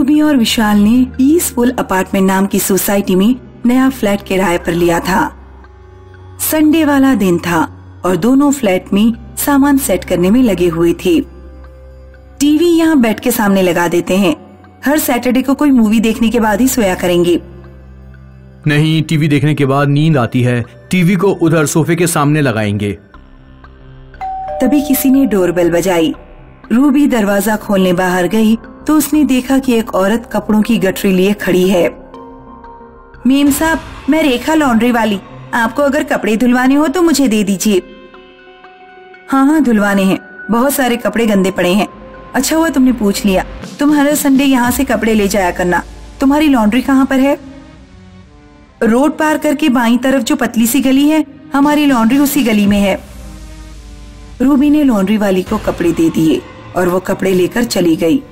Ruby और विशाल ने peaceful apartment नाम की सोसाइटी में नया फ्लैट किराए पर लिया था। संडे वाला दिन था और दोनों फ्लैट में सामान सेट करने में लगे हुए थे। टीवी यहाँ बेड के सामने लगा देते हैं। हर सैटरडे को कोई मूवी देखने के बाद ही सोया करेंगे। नहीं, टीवी देखने के बाद नींद आती है। टीवी को उधर सोफे के सामने लगाएंगे। तभी किसी ने डोरबेल बजाई। रूबी दरवाजा खोलने बाहर गई तो उसने देखा कि एक औरत कपड़ों की गठरी लिए खड़ी है। मेम साहब, मैं रेखा लॉन्ड्री वाली, आपको अगर कपड़े धुलवाने हो तो मुझे दे दीजिए। हाँ, धुलवाने हैं, बहुत सारे कपड़े गंदे पड़े हैं। अच्छा हुआ तुमने पूछ लिया। तुम हर संडे यहाँ से कपड़े ले जाया करना। तुम्हारी लॉन्ड्री कहाँ पर है? रोड पार करके बाईं तरफ जो पतली सी गली है, हमारी लॉन्ड्री उसी गली में है। रूबी ने लॉन्ड्री वाली को कपड़े दे दिए और वो कपड़े लेकर चली गई।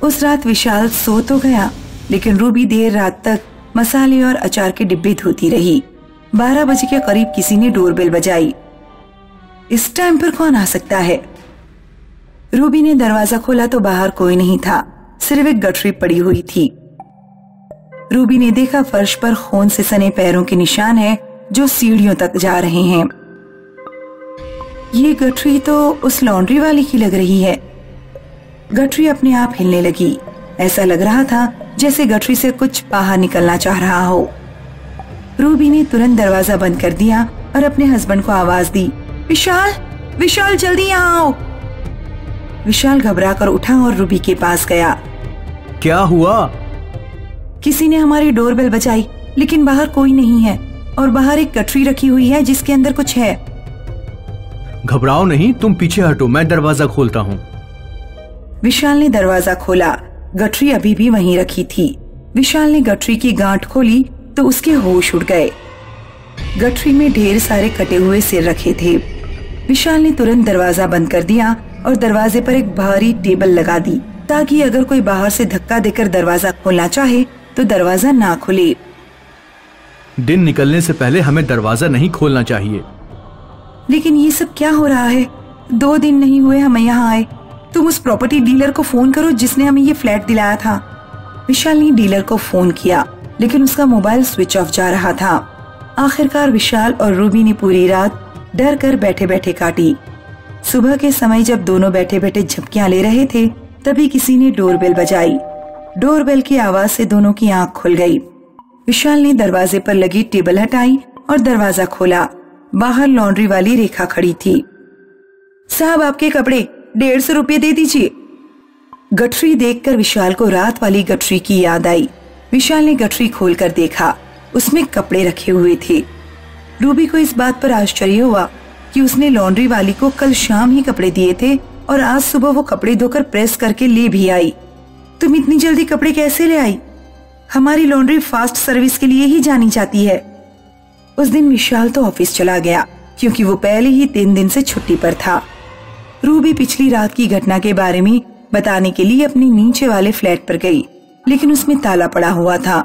उस रात विशाल सो तो गया, लेकिन रूबी देर रात तक मसाले और अचार के डिब्बे धोती रही। 12 बजे के करीब किसी ने डोरबेल बजाई। इस टाइम पर कौन आ सकता है? रूबी ने दरवाजा खोला तो बाहर कोई नहीं था, सिर्फ एक गठरी पड़ी हुई थी। रूबी ने देखा फर्श पर खून से सने पैरों के निशान है जो सीढ़ियों तक जा रहे हैं। ये गठरी तो उस लॉन्ड्री वाली की लग रही है। गठरी अपने आप हिलने लगी। ऐसा लग रहा था जैसे गठरी से कुछ बाहर निकलना चाह रहा हो। रूबी ने तुरंत दरवाजा बंद कर दिया और अपने हस्बैंड को आवाज दी, विशाल, विशाल जल्दी यहाँ आओ। विशाल घबरा कर उठा और रूबी के पास गया। क्या हुआ? किसी ने हमारी डोरबेल बजाई, लेकिन बाहर कोई नहीं है और बाहर एक गठरी रखी हुई है जिसके अंदर कुछ है। घबराओ नहीं, तुम पीछे हटो, मैं दरवाजा खोलता हूँ। विशाल ने दरवाजा खोला। गठरी अभी भी वहीं रखी थी। विशाल ने गठरी की गांठ खोली तो उसके होश उड़ गए। गठरी में ढेर सारे कटे हुए सिर रखे थे। विशाल ने तुरंत दरवाजा बंद कर दिया और दरवाजे पर एक भारी टेबल लगा दी ताकि अगर कोई बाहर से धक्का देकर दरवाजा खोलना चाहे तो दरवाजा ना खुले। दिन निकलने से पहले हमें दरवाजा नहीं खोलना चाहिए। लेकिन ये सब क्या हो रहा है? 2 दिन नहीं हुए हमें यहाँ आए। तुम उस प्रॉपर्टी डीलर को फोन करो जिसने हमें ये फ्लैट दिलाया था। विशाल ने डीलर को फोन किया, लेकिन उसका मोबाइल स्विच ऑफ जा रहा था। आखिरकार विशाल और रूबी ने पूरी रात डर कर बैठे बैठे काटी। सुबह के समय जब दोनों बैठे बैठे झपकियां ले रहे थे, तभी किसी ने डोरबेल बजाई। डोरबेल की आवाज से दोनों की आंख खुल गई। विशाल ने दरवाजे पर लगी टेबल हटाई और दरवाजा खोला। बाहर लॉन्ड्री वाली रेखा खड़ी थी। साहब, आपके कपड़े 150 रुपये दे दीजिए। गठरी देखकर विशाल को रात वाली गठरी की याद आई। विशाल ने गठरी खोलकर देखा, उसमें कपड़े रखे हुए थे। रूबी को इस बात पर आश्चर्य हुआ कि उसने लॉन्ड्री वाली को कल शाम ही कपड़े दिए थे और आज सुबह वो कपड़े धोकर प्रेस करके ले भी आई। तुम इतनी जल्दी कपड़े कैसे ले आई? हमारी लॉन्ड्री फास्ट सर्विस के लिए ही जानी जाती है। उस दिन विशाल तो ऑफिस चला गया क्योंकि वो पहले ही 3 दिन से छुट्टी पर था। रूबी पिछली रात की घटना के बारे में बताने के लिए अपने नीचे वाले फ्लैट पर गई, लेकिन उसमें ताला पड़ा हुआ था।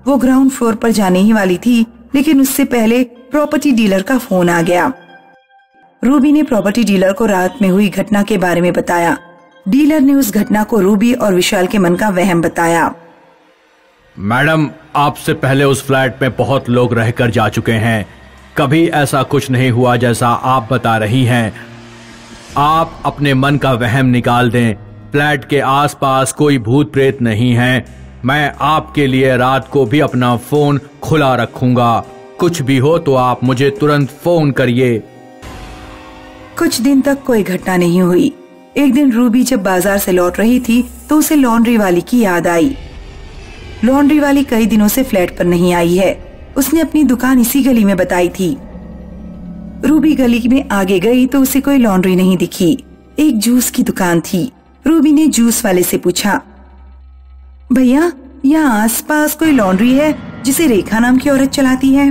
वो ग्राउंड फ्लोर पर जाने ही वाली थी, लेकिन उससे पहले प्रॉपर्टी डीलर का फोन आ गया। रूबी ने प्रॉपर्टी डीलर को रात में हुई घटना के बारे में बताया। डीलर ने उस घटना को रूबी और विशाल के मन का वहम बताया। मैडम, आपसे पहले उस फ्लैट में बहुत लोग रहकर जा चुके हैं। कभी ऐसा कुछ नहीं हुआ जैसा आप बता रही हैं। आप अपने मन का वहम निकाल दें। फ्लैट के आसपास कोई भूत प्रेत नहीं है। मैं आपके लिए रात को भी अपना फोन खुला रखूंगा। कुछ भी हो तो आप मुझे तुरंत फोन करिए। कुछ दिन तक कोई घटना नहीं हुई। एक दिन रूबी जब बाजार से लौट रही थी तो उसे लॉन्ड्री वाली की याद आई। लॉन्ड्री वाली कई दिनों से फ्लैट पर नहीं आई है। उसने अपनी दुकान इसी गली में बताई थी। रूबी गली में आगे गई तो उसे कोई लॉन्ड्री नहीं दिखी। एक जूस की दुकान थी। रूबी ने जूस वाले से पूछा, भैया, यहाँ आसपास कोई लॉन्ड्री है जिसे रेखा नाम की औरत चलाती है?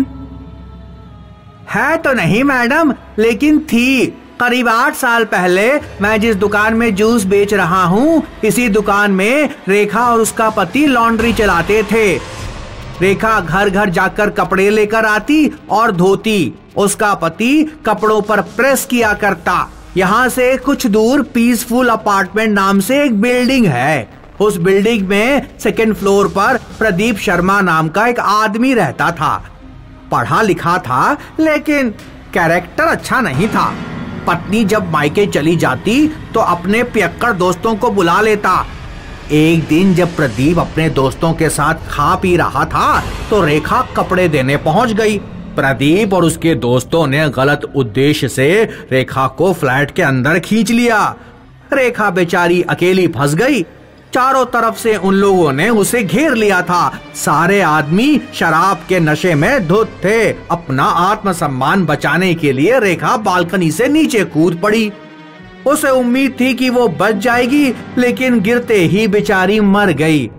है तो नहीं मैडम, लेकिन थी। करीब 8 साल पहले मैं जिस दुकान में जूस बेच रहा हूँ, इसी दुकान में रेखा और उसका पति लॉन्ड्री चलाते थे। रेखा घर घर जाकर कपड़े लेकर आती और धोती। उसका पति कपड़ों पर प्रेस किया करता। यहाँ से कुछ दूर पीसफुल अपार्टमेंट नाम से एक बिल्डिंग है। उस बिल्डिंग में सेकंड फ्लोर पर प्रदीप शर्मा नाम का एक आदमी रहता था। पढ़ा लिखा था लेकिन कैरेक्टर अच्छा नहीं था। पत्नी जब मायके चली जाती तो अपने पियक्कड़ दोस्तों को बुला लेता। एक दिन जब प्रदीप अपने दोस्तों के साथ खा पी रहा था तो रेखा कपड़े देने पहुंच गई। प्रदीप और उसके दोस्तों ने गलत उद्देश्य से रेखा को फ्लैट के अंदर खींच लिया। रेखा बेचारी अकेली फंस गई। चारों तरफ से उन लोगों ने उसे घेर लिया था। सारे आदमी शराब के नशे में धुत थे। अपना आत्मसम्मान बचाने के लिए रेखा बालकनी से नीचे कूद पड़ी। उसे उम्मीद थी कि वो बच जाएगी, लेकिन गिरते ही बेचारी मर गई।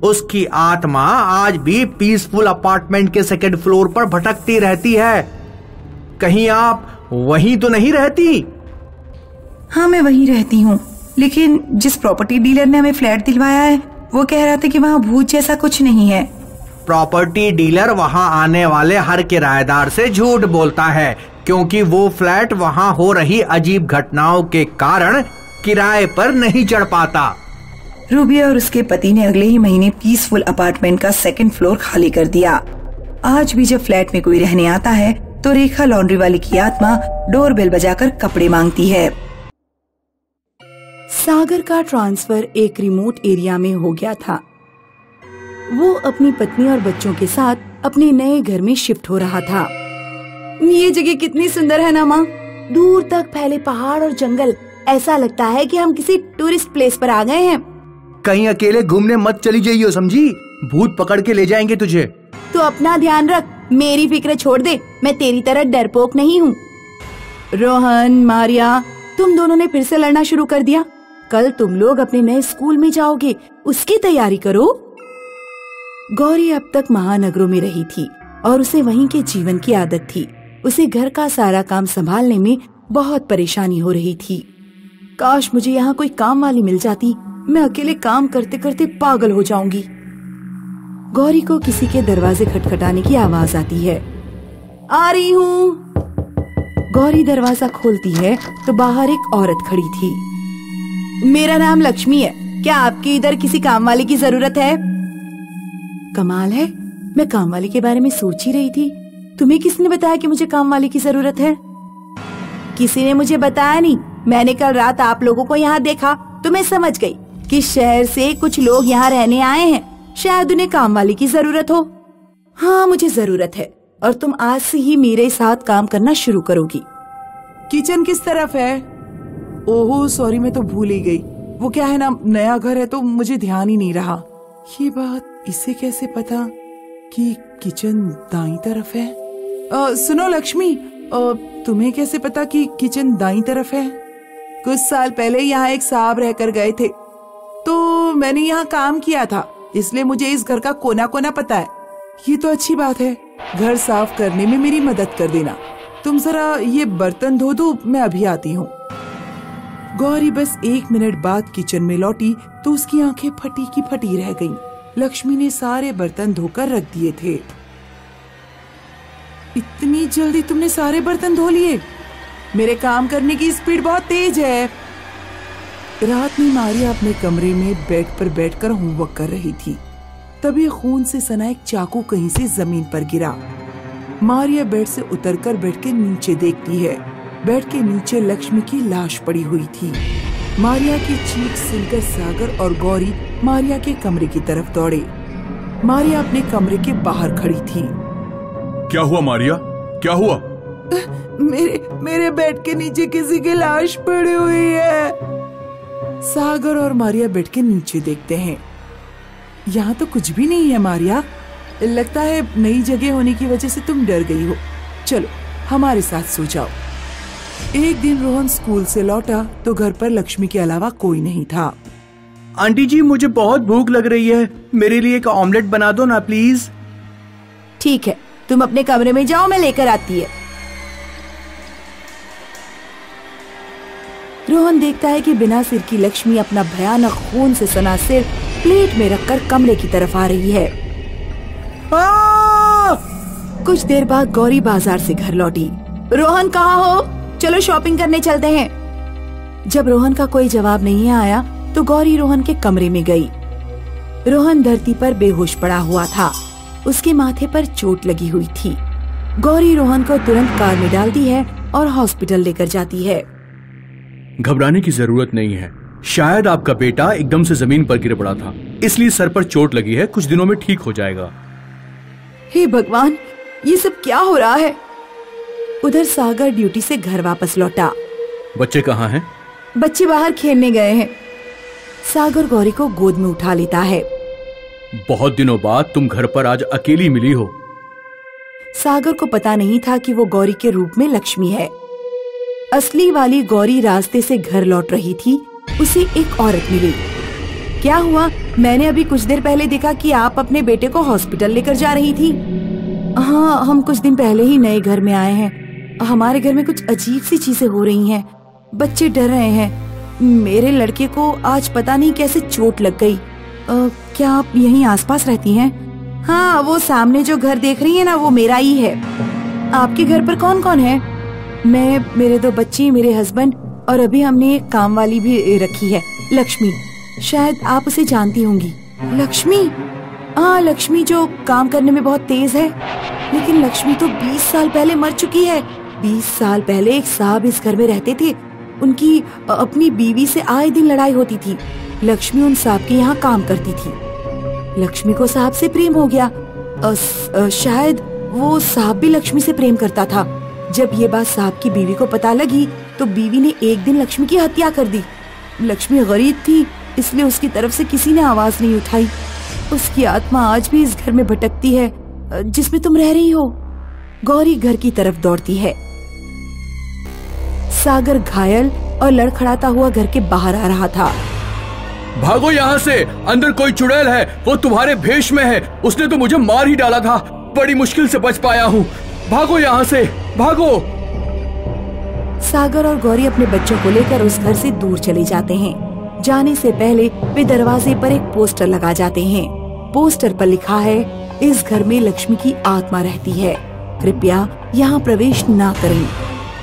उसकी आत्मा आज भी पीसफुल अपार्टमेंट के सेकंड फ्लोर पर भटकती रहती है। कहीं आप वहीं तो नहीं रहती? हाँ, मैं वहीं रहती हूँ, लेकिन जिस प्रॉपर्टी डीलर ने हमें फ्लैट दिलवाया है वो कह रहा था कि वहाँ भूत जैसा कुछ नहीं है। प्रॉपर्टी डीलर वहाँ आने वाले हर किराएदार से झूठ बोलता है, क्योंकि वो फ्लैट वहाँ हो रही अजीब घटनाओं के कारण किराए पर नहीं चढ़ पाता। रूबी और उसके पति ने अगले ही महीने पीसफुल अपार्टमेंट का सेकंड फ्लोर खाली कर दिया। आज भी जब फ्लैट में कोई रहने आता है तो रेखा लॉन्ड्री वाली की आत्मा डोरबेल बजाकर कपड़े मांगती है। सागर का ट्रांसफर एक रिमोट एरिया में हो गया था। वो अपनी पत्नी और बच्चों के साथ अपने नए घर में शिफ्ट हो रहा था। ये जगह कितनी सुंदर है ना माँ। दूर तक फैले पहाड़ और जंगल, ऐसा लगता है कि हम किसी टूरिस्ट प्लेस पर आ गए हैं। कहीं अकेले घूमने मत चली जाइयो, समझी? भूत पकड़ के ले जाएंगे तुझे। तो अपना ध्यान रख, मेरी फिक्र छोड़ दे, मैं तेरी तरह डरपोक नहीं हूँ। रोहन, मारिया, तुम दोनों ने फिर से लड़ना शुरू कर दिया। कल तुम लोग अपने नए स्कूल में जाओगे, उसकी तैयारी करो। गौरी अब तक महानगरों में रही थी और उसे वहीं के जीवन की आदत थी। उसे घर का सारा काम संभालने में बहुत परेशानी हो रही थी। काश मुझे यहाँ कोई काम वाली मिल जाती, मैं अकेले काम करते करते पागल हो जाऊंगी। गौरी को किसी के दरवाजे खटखटाने की आवाज आती है। आ रही हूँ। गौरी दरवाजा खोलती है तो बाहर एक औरत खड़ी थी। मेरा नाम लक्ष्मी है, क्या आपकी इधर किसी काम वाली की जरूरत है? कमाल है, मैं काम वाली के बारे में सोच ही रही थी। तुम्हें किसने बताया कि मुझे काम वाली की जरूरत है? किसी ने मुझे बताया नहीं। मैंने कल रात आप लोगों को यहाँ देखा तो मैं समझ गई कि शहर से कुछ लोग यहाँ रहने आए हैं। शायद उन्हें काम वाली की जरूरत हो। हाँ, मुझे जरूरत है और तुम आज से ही मेरे साथ काम करना शुरू करोगी। किचन किस तरफ है? ओहो सॉरी, मैं तो भूल ही गई। वो क्या है ना, नया घर है तो मुझे ध्यान ही नहीं रहा। ये बात इसे कैसे पता कि किचन दाईं तरफ है? सुनो लक्ष्मी, तुम्हें कैसे पता कि किचन दाईं तरफ है? कुछ साल पहले यहाँ एक साहब रहकर गए थे तो मैंने यहाँ काम किया था, इसलिए मुझे इस घर का कोना कोना पता है। ये तो अच्छी बात है। घर साफ करने में मेरी मदद कर देना। तुम जरा ये बर्तन धो दो, मैं अभी आती हूँ। गौरी बस 1 मिनट बाद किचन में लौटी तो उसकी आंखें फटी की फटी रह गईं। लक्ष्मी ने सारे बर्तन धोकर रख दिए थे। इतनी जल्दी तुमने सारे बर्तन धो लिए? मेरे काम करने की स्पीड बहुत तेज है। रात में मारिया अपने कमरे में बेड पर बैठकर होमवर्क कर रही थी। तभी खून से सना एक चाकू कहीं से जमीन पर गिरा। मारिया बेड से उतरकर बेड के नीचे देखती है। बेड के नीचे लक्ष्मी की लाश पड़ी हुई थी। मारिया की चीख सुनकर सागर और गौरी मारिया के कमरे की तरफ दौड़े। मारिया अपने कमरे के बाहर खड़ी थी। क्या हुआ मारिया, क्या हुआ? मेरे बेड के नीचे किसी की लाश पड़ी हुई है। सागर और मारिया बेड के नीचे देखते हैं। यहाँ तो कुछ भी नहीं है मारिया। लगता है नई जगह होने की वजह से तुम डर गई हो। चलो हमारे साथ सो जाओ। एक दिन रोहन स्कूल से लौटा तो घर पर लक्ष्मी के अलावा कोई नहीं था। आंटी जी, मुझे बहुत भूख लग रही है, मेरे लिए एक ऑमलेट बना दो ना प्लीज। ठीक है, तुम अपने कमरे में जाओ, मैं लेकर आती है। रोहन देखता है कि बिना सिर की लक्ष्मी अपना भयानक खून से सना सिर प्लेट में रखकर कमरे की तरफ आ रही है। कुछ देर बाद गौरी बाजार से घर लौटी। रोहन कहाँ हो? चलो शॉपिंग करने चलते हैं। जब रोहन का कोई जवाब नहीं आया तो गौरी रोहन के कमरे में गई। रोहन धरती पर बेहोश पड़ा हुआ था। उसके माथे पर चोट लगी हुई थी। गौरी रोहन को तुरंत कार में डालती है और हॉस्पिटल लेकर जाती है। घबराने की जरूरत नहीं है, शायद आपका बेटा एकदम से जमीन पर गिर पड़ा था, इसलिए सर पर चोट लगी है, कुछ दिनों में ठीक हो जाएगा। हे भगवान, ये सब क्या हो रहा है? उधर सागर ड्यूटी से घर वापस लौटा। बच्चे कहाँ हैं? बच्चे बाहर खेलने गए हैं। सागर गौरी को गोद में उठा लेता है। बहुत दिनों बाद तुम घर पर आज अकेली मिली हो। सागर को पता नहीं था कि वो गौरी के रूप में लक्ष्मी है। असली वाली गौरी रास्ते से घर लौट रही थी, उसे एक औरत मिली। क्या हुआ? मैंने अभी कुछ देर पहले देखा कि आप अपने बेटे को हॉस्पिटल लेकर जा रही थी। हाँ, हम कुछ दिन पहले ही नए घर में आए हैं। हमारे घर में कुछ अजीब सी चीजें हो रही हैं। बच्चे डर रहे हैं। मेरे लड़के को आज पता नहीं कैसे चोट लग गई। क्या आप यहीं आसपास रहती हैं? हाँ, वो सामने जो घर देख रही है ना, वो मेरा ही है। आपके घर पर कौन कौन है? मैं, मेरे 2 बच्चे, मेरे हस्बैंड और अभी हमने एक काम वाली भी रखी है, लक्ष्मी। शायद आप उसे जानती होंगी। लक्ष्मी? हाँ, लक्ष्मी जो काम करने में बहुत तेज है। लेकिन लक्ष्मी तो 20 साल पहले मर चुकी है। 20 साल पहले एक साहब इस घर में रहते थे। उनकी अपनी बीवी से आए दिन लड़ाई होती थी। लक्ष्मी उन साहब के यहाँ काम करती थी। लक्ष्मी को साहब से प्रेम हो गया। शायद वो साहब भी लक्ष्मी से प्रेम करता था। जब ये बात साहब की बीवी को पता लगी तो बीवी ने एक दिन लक्ष्मी की हत्या कर दी। लक्ष्मी गरीब थी, इसलिए उसकी तरफ से किसी ने आवाज नहीं उठाई। उसकी आत्मा आज भी इस घर में भटकती है जिसमें तुम रह रही हो। गौरी घर की तरफ दौड़ती है। सागर घायल और लड़खड़ाता हुआ घर के बाहर आ रहा था। भागो यहाँ से, अंदर कोई चुड़ैल है, वो तुम्हारे भेष में है। उसने तो मुझे मार ही डाला था, बड़ी मुश्किल से बच पाया हूँ। भागो यहाँ से, भागो। सागर और गौरी अपने बच्चों को लेकर उस घर से दूर चले जाते हैं। जाने से पहले वे दरवाजे पर एक पोस्टर लगा जाते हैं। पोस्टर पर लिखा है, इस घर में लक्ष्मी की आत्मा रहती है, कृपया यहाँ प्रवेश ना करें।